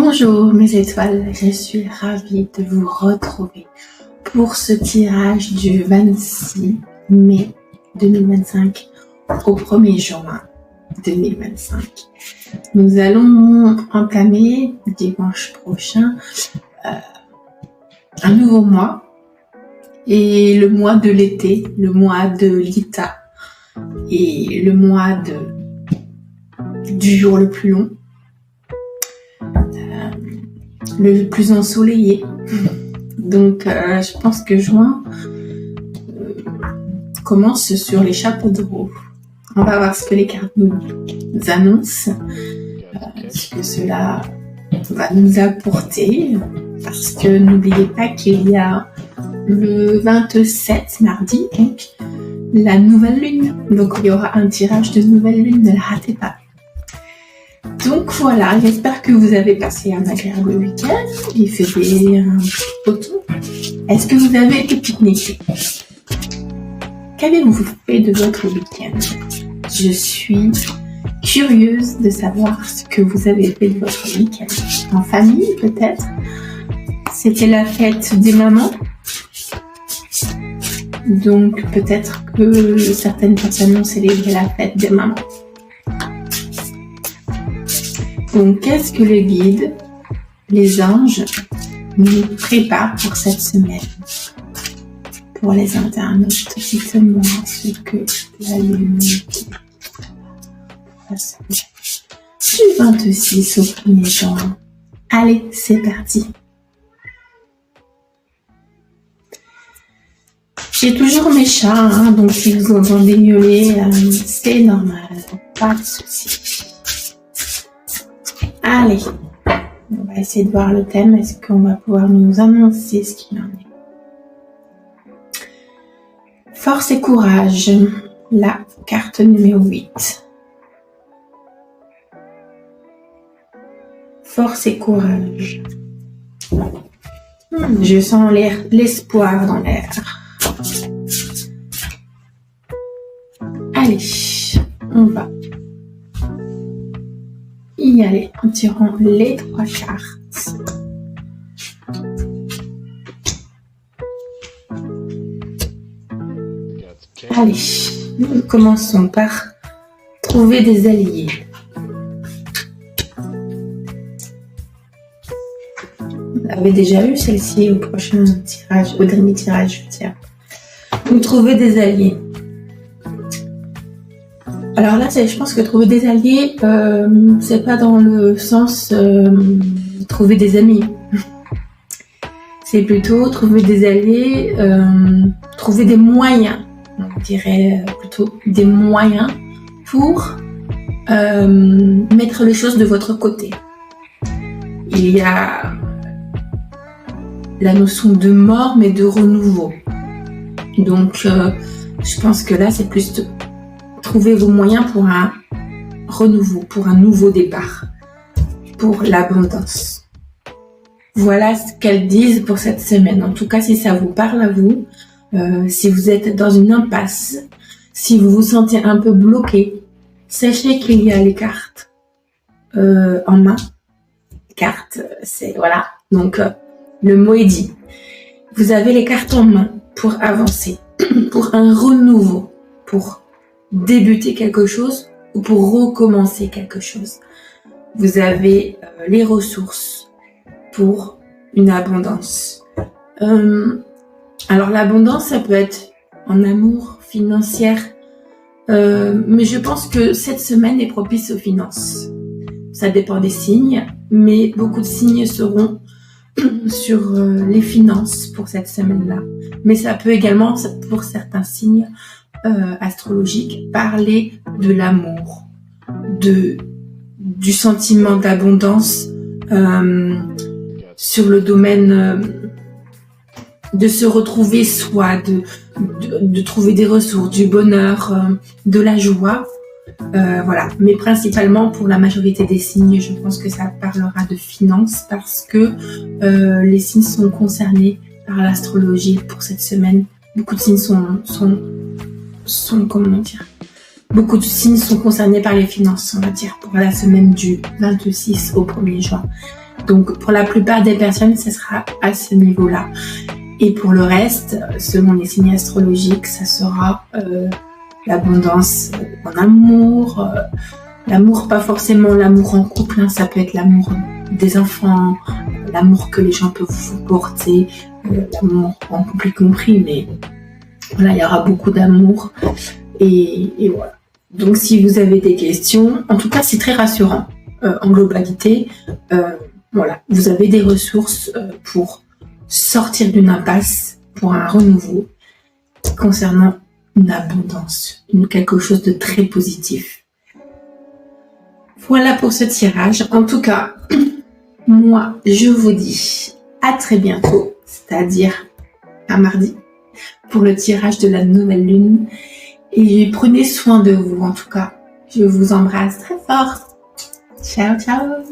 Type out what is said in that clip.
Bonjour mes étoiles, je suis ravie de vous retrouver pour ce tirage du 26 mai 2025 au 1er juin 2025. Nous allons entamer dimanche prochain un nouveau mois et le mois de l'été, le mois de l'Ita et le mois du jour le plus long. Le plus ensoleillé. Donc je pense que juin commence sur les chapeaux de roue. On va voir ce que les cartes nous annoncent, ce que cela va nous apporter, parce que n'oubliez pas qu'il y a le 27 mardi, donc la nouvelle lune. Donc il y aura un tirage de nouvelle lune, ne la ratez pas. Donc voilà, j'espère que vous avez passé un agréable week-end. Il fait beau temps. Est-ce que vous avez été pique-niquer? Qu'avez-vous fait de votre week-end? Je suis curieuse de savoir ce que vous avez fait de votre week-end. En famille peut-être? C'était la fête des mamans. Donc peut-être que certaines personnes ont célébré la fête des mamans. Donc, qu'est-ce que le guide, les anges, nous préparent pour cette semaine? Pour les internautes, dites-moi ce que la lune du 26 au 1er juin. Allez, c'est parti. J'ai toujours mes chats, donc si vous entendez miauler, c'est normal, pas de souci. Allez, on va essayer de voir le thème. Est-ce qu'on va pouvoir nous annoncer ce qu'il en est? Force et courage, la carte numéro 8. Force et courage. Je sens l'espoir dans l'air. Allez, on va y aller en tirant les 3 cartes. Allez, nous commençons par trouver des alliés. Vous l'avez déjà eu celle-ci au prochain tirage, au dernier tirage, je veux dire. Vous trouvez des alliés. Alors là, je pense que trouver des alliés, c'est pas dans le sens trouver des amis. C'est plutôt trouver des alliés, trouver des moyens. On dirait plutôt des moyens pour mettre les choses de votre côté. Il y a la notion de mort, mais de renouveau. Donc, je pense que là, c'est plus de trouver vos moyens pour un renouveau, pour un nouveau départ, pour l'abondance. Voilà ce qu'elles disent pour cette semaine. En tout cas, si ça vous parle à vous, si vous êtes dans une impasse, si vous vous sentez un peu bloqué, sachez qu'il y a les cartes en main. Cartes, c'est voilà. Donc, le mot est dit. Vous avez les cartes en main pour avancer, pour un renouveau, pour débuter quelque chose ou pour recommencer quelque chose. Vous avez les ressources pour une abondance. Alors l'abondance, ça peut être en amour, financière, mais je pense que cette semaine est propice aux finances. Ça dépend des signes, mais beaucoup de signes seront sur les finances pour cette semaine-là. Mais ça peut également, pour certains signes, astrologique, parler de l'amour, du sentiment d'abondance sur le domaine de se retrouver soi, de trouver des ressources, du bonheur, de la joie. Voilà. Mais principalement pour la majorité des signes, je pense que ça parlera de finances parce que les signes sont concernés par l'astrologie pour cette semaine. Beaucoup de signes beaucoup de signes sont concernés par les finances, on va dire, pour la semaine du 26 au 1er juin. Donc pour la plupart des personnes, ça sera à ce niveau-là. Et pour le reste, selon les signes astrologiques, ça sera l'abondance en amour, l'amour, pas forcément l'amour en couple, hein, ça peut être l'amour des enfants, l'amour que les gens peuvent vous porter, l'amour en couple y compris, mais voilà, il y aura beaucoup d'amour et voilà. Donc si vous avez des questions, en tout cas c'est très rassurant en globalité. Voilà, vous avez des ressources pour sortir d'une impasse, pour un renouveau concernant une abondance, quelque chose de très positif. Voilà pour ce tirage. En tout cas, moi, je vous dis à très bientôt, c'est-à-dire à mardi, pour le tirage de la nouvelle lune. Et prenez soin de vous, en tout cas. Je vous embrasse très fort. Ciao, ciao.